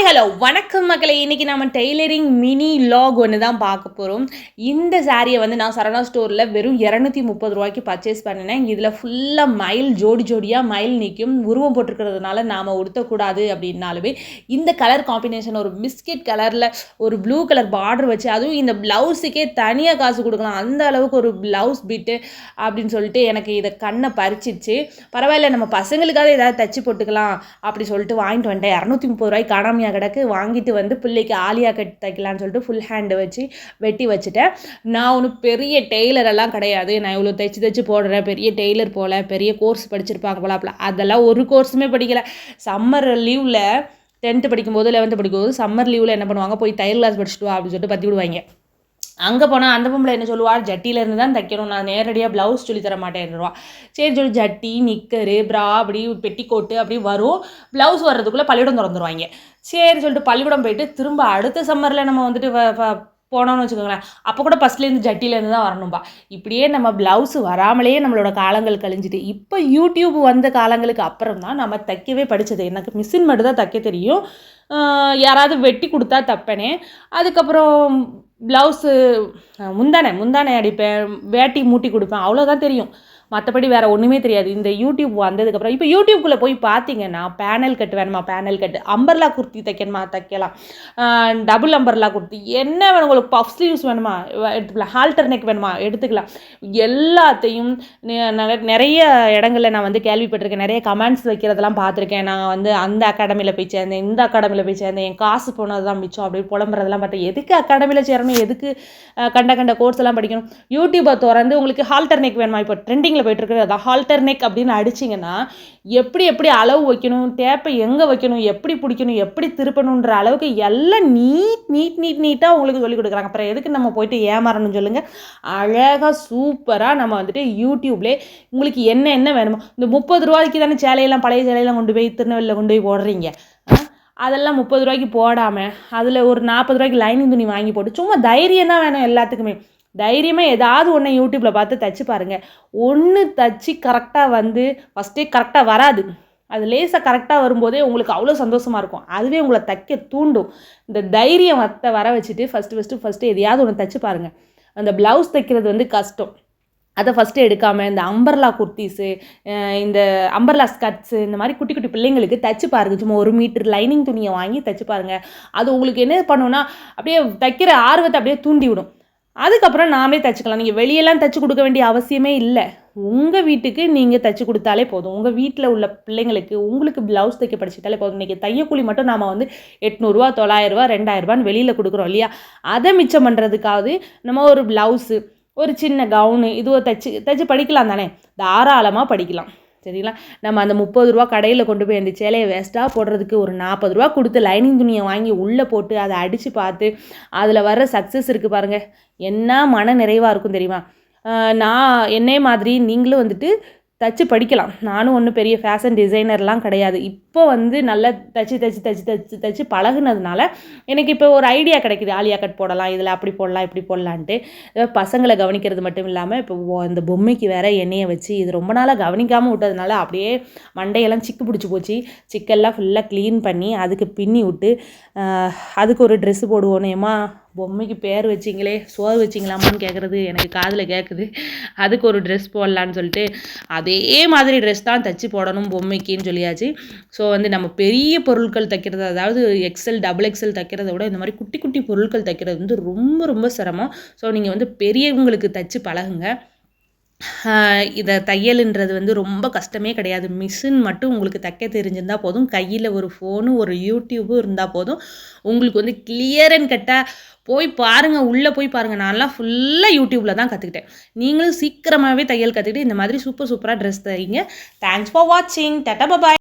Hi hello வணக்கம் மக்களே. இன்றைக்கி நம்ம டெய்லரிங் மினி லாக் ஒன்று தான் பார்க்க போகிறோம். இந்த சாரியை வந்து நான் சரவணா ஸ்டோரில் வெறும் 230 ரூபாய்க்கு பர்ச்சேஸ் பண்ணினேன். இதில் ஃபுல்லாக மயில் ஜோடி ஜோடியாக மயில் நிற்கும். உருவம் போட்டிருக்கிறதுனால நாம் உடுத்தக்கூடாது அப்படின்னாலுமே இந்த கலர் காம்பினேஷன் ஒரு பிஸ்கெட் கலரில் ஒரு ப்ளூ கலர் பார்டர் வச்சு, அதுவும் இந்த ப்ளவுஸுக்கே தனியாக காசு கொடுக்கலாம், அந்த அளவுக்கு ஒரு ப்ளவுஸ் பிட்டு அப்படின்னு சொல்லிட்டு எனக்கு இதை கண்ணை பறிச்சிச்சு. பரவாயில்ல, நம்ம பசங்களுக்காக ஏதாவது தச்சு போட்டுக்கலாம் அப்படி சொல்லிட்டு வாங்கிட்டு வந்துட்டேன். 230 ரூபாய்க்கு காணாமையாக கிடக்கு. வாங்கிட்டு வந்து பிள்ளைக்கு ஆலியா கட் தைக்கலான்னு சொல்லிட்டு ஃபுல் ஹேண்டு வச்சு வெட்டி வச்சுட்டேன். நான் ஒன்றும் பெரிய டெய்லரெல்லாம் கிடையாது. நான் இவ்வளோ தைச்சு போடுறேன், பெரிய டெய்லர் போல், பெரிய கோர்ஸ் படிச்சிருப்பாங்க போல. அதெல்லாம் ஒரு கோர்ஸுமே படிக்கலை. சம்மர் லீவில் 10th படிக்கும்போது 11th படிக்கும்போது சம்மர் லீவில் என்ன பண்ணுவாங்க, போய் தையல் கிளாஸ் படிச்சுட்டு வா அப்படின்னு சொல்லிட்டு பற்றி விடுவாங்க. அங்கே போனால் அந்த பொம்பளை என்ன சொல்லுவாள், ஜட்டியிலேருந்து தான் தைக்கணும், நான் நேரடியாக ப்ளவுஸ் சொல்லி தர மாட்டேன்னுருவா. சரி சொல்லி ஜட்டி, நிக்கரு, ப்ரா, அப்படி பெட்டிக்கோட்டு அப்படி வரும். ப்ளவுஸ் வர்றதுக்குள்ளே பள்ளிக்கூடம் திறந்துருவாங்க. சரி சொல்லிட்டு பள்ளிக்கூடம் போயிட்டு திரும்ப அடுத்த சம்மரில் நம்ம வந்துட்டு போனோம்னு வச்சுக்கோங்களேன், அப்போ கூட ஃபஸ்ட்லேருந்து ஜட்டியிலேருந்து தான் வரணும்பா. இப்படியே நம்ம ப்ளவுஸு வராமலேயே நம்மளோட காலங்கள் கழிஞ்சிட்டு, இப்போ யூடியூப் வந்த காலங்களுக்கு அப்புறம் தான் நம்ம தைக்கவே படித்தது. எனக்கு மிஷின் மட்டும் தான் தைக்க தெரியும். யாராவது வெட்டி கொடுத்தா தைப்பேனே. அதுக்கப்புறம் ப்ளவுஸு முந்தானை அடிப்பேன், வேட்டி மூட்டி கொடுப்பேன், அவ்வளோதான் தெரியும். மற்றபடி வேறு ஒன்றுமே தெரியாது. இந்த யூடியூப் வந்ததுக்கப்புறம் இப்போ யூடியூப்குள்ளே போய் பார்த்தீங்கன்னா, பேனல் கட் வேணுமா, பேனல் கட்டு, அம்பர்லா குர்த்தி தைக்கணுமா தைக்கலாம், டபுள் அம்பர்லா குர்த்தி, என்ன வேணும் உங்களுக்கு, பஃப் ஸ்லீவ்ஸ் வேணுமா எடுத்துக்கலாம், ஹால்டர் நெக் வேணுமா எடுத்துக்கலாம். எல்லாத்தையும் நிறைய இடங்களில் நான் வந்து கேள்விப்பட்டிருக்கேன். நிறைய கமெண்ட்ஸ் வைக்கிறதெல்லாம் பார்த்துருக்கேன். நான் வந்து அந்த அகாடமியில் போய் சேர்ந்தேன், இந்த அகாடமியில் போய் சேர்ந்தேன், என் காசு போனது தான் மிச்சம் அப்படின்னு புலம்புறதெல்லாம் பார்த்தேன். எதுக்கு அகாடமியில் சேரணும், எதுக்கு கண்ட கோர்ஸ் எல்லாம் படிக்கணும்? யூடியூப்பை திறந்து உங்களுக்கு ஹால்டர் நெக் வேணுமா, இப்போ ட்ரெண்டிங்கில் போயிட்டு இருக்கிறது அதான் ஹால்டர் நெக் அப்படின்னு அடிச்சிங்கன்னா, எப்படி அளவு வைக்கணும், டேப்பை எங்கே வைக்கணும், எப்படி பிடிக்கணும், எப்படி திருப்பணுன்ற அளவுக்கு எல்லாம் நீட்டாக உங்களுக்கு சொல்லிக் கொடுக்குறாங்க. அப்புறம் எதுக்கு நம்ம போயிட்டு ஏமாறணும்னு சொல்லுங்கள். அழகாக சூப்பராக நம்ம வந்துட்டு யூடியூப்லேயே உங்களுக்கு என்ன வேணுமோ, இந்த 30 ரூபாய்க்கு தானே சேலையெல்லாம், பழைய சேலையெல்லாம் கொண்டு போய் திருநெல்வேலியில் கொண்டு போய் போடுறீங்க. அதெல்லாம் 30 ரூபாய்க்கு போடாமல் அதில் ஒரு 40 ரூபாய்க்கு லைனிங் துணி வாங்கி போட்டு, சும்மா தைரியம் தான் வேணும் எல்லாத்துக்குமே. தைரியமாக ஏதாவது ஒன்று யூடியூப்பில் பார்த்து தைச்சி பாருங்கள். ஒன்று தைச்சி கரெக்டாக வந்து ஃபஸ்ட்டே கரெக்டாக வராது, அது லேசாக கரெக்டாக வரும்போதே உங்களுக்கு அவ்வளோ சந்தோஷமாக இருக்கும். அதுவே உங்களை தைக்க தூண்டும். இந்த தைரியம் வர வச்சுட்டு ஃபஸ்ட்டு எதையாவது ஒன்று தைச்சி பாருங்கள். அந்த ப்ளவுஸ் தைக்கிறது வந்து கஷ்டம், அதை ஃபஸ்ட்டு எடுக்காமல் இந்த அம்பர்லா குர்த்திஸு, இந்த அம்பர்லா ஸ்கர்ட்ஸு, இந்த மாதிரி குட்டி குட்டி பிள்ளைங்களுக்கு தைச்சி பாருங்கள். சும்மா 1 மீட்டர் லைனிங் துணியை வாங்கி தைச்சி பாருங்கள். அது உங்களுக்கு என்ன பண்ணுன்னா, அப்படியே தைக்கிற ஆர்வத்தை அப்படியே தூண்டி விடும். அதுக்கப்புறம் நாமே தைச்சிக்கலாம். நீங்கள் வெளியெல்லாம் தைச்சி கொடுக்க வேண்டிய அவசியமே இல்லை. உங்கள் வீட்டுக்கு நீங்கள் தைச்சி கொடுத்தாலே போதும். உங்கள் வீட்டில் உள்ள பிள்ளைங்களுக்கு உங்களுக்கு ப்ளவுஸ் தைக்க படிச்சுட்டாலே போதும். இன்றைக்கி தையக்கூலி மட்டும் நாம் வந்து 800 ரூபா, 900 ரூபா, 2000 ரூபான்னு வெளியில் கொடுக்குறோம் இல்லையா? அதை மிச்சம் பண்ணுறதுக்காவது நம்ம ஒரு ப்ளவுஸு, ஒரு சின்ன கவுனு இதுவோ தைச்சி படிக்கலாம் தானே, தாராளமாக படிக்கலாம். சரிங்களா? நம்ம அந்த 30 ரூபா கடையில் கொண்டு போய் அந்த சேலையை வேஸ்ட்டாக போடுறதுக்கு ஒரு 40 ரூபா கொடுத்து லைனிங் துணியை வாங்கி உள்ளே போட்டு அதை அடித்து பார்த்து அதில் வர்ற சக்ஸஸ் இருக்குது பாருங்கள், என்ன மன நிறைவாக இருக்கும் தெரியுமா? நான் என்னே மாதிரி நீங்களும் வந்துட்டு தைச்சி படிக்கலாம். நானும் ஒன்றும் பெரிய ஃபேஷன் டிசைனர்லாம் கிடையாது. இப்போ வந்து நல்லா தைச்சி பழகுனதுனால எனக்கு இப்போ ஒரு ஐடியா கிடைக்குது. ஆலியா கட் போடலாம், இதில் அப்படி போடலாம், இப்படி போடலான்ட்டு. பசங்களை கவனிக்கிறது மட்டும் இல்லாமல் இப்போ இந்த பொம்மைக்கு வேறு எண்ணெயை வச்சு இது ரொம்ப நாளாக கவனிக்காமல் விட்டதுனால அப்படியே மண்டையெல்லாம் சிக்கு பிடிச்சி போச்சு. சிக்கெல்லாம் ஃபுல்லாக க்ளீன் பண்ணி அதுக்கு பின்னி விட்டு அதுக்கு ஒரு ட்ரெஸ்ஸு போடுவோனேம்மா. பொம்மைக்கு பேர் வச்சிங்களே, சோறு வச்சிங்களாமான்னு கேட்குறது எனக்கு காதில் கேட்குது. அதுக்கு ஒரு ட்ரெஸ் போடலான்னு சொல்லிட்டு அதே மாதிரி ட்ரெஸ் தான் தைச்சி போடணும் பொம்மைக்குன்னு சொல்லியாச்சு. ஸோ வந்து நம்ம பெரிய பொருட்கள் தைக்கிறது, அதாவது XL, XXL தைக்கிறத விட இந்த மாதிரி குட்டி குட்டி பொருட்கள் தைக்கிறது வந்து ரொம்ப சிரமம். ஸோ நீங்கள் வந்து பெரியவங்களுக்கு தைச்சி பழகுங்க. இதை தையலுன்றது வந்து ரொம்ப கஷ்டமே கிடையாது. மிஷின் மட்டும் உங்களுக்கு தைக்க தெரிஞ்சிருந்தால் போதும். கையில் ஒரு ஃபோனும் ஒரு யூடியூபும் இருந்தால் போதும். உங்களுக்கு வந்து கிளியர் அண்ட் கட்டாக போய் பாருங்கள், உள்ளே போய் பாருங்கள். நான்லாம் ஃபுல்லாக யூடியூப்பில் தான் கற்றுக்கிட்டேன். நீங்களும் சீக்கிரமாகவே தையல் கற்றுக்கிட்டு இந்த மாதிரி சூப்பராக ட்ரெஸ் தைங்க. தேங்க்ஸ் ஃபார் வாட்சிங். டாடா பாய்.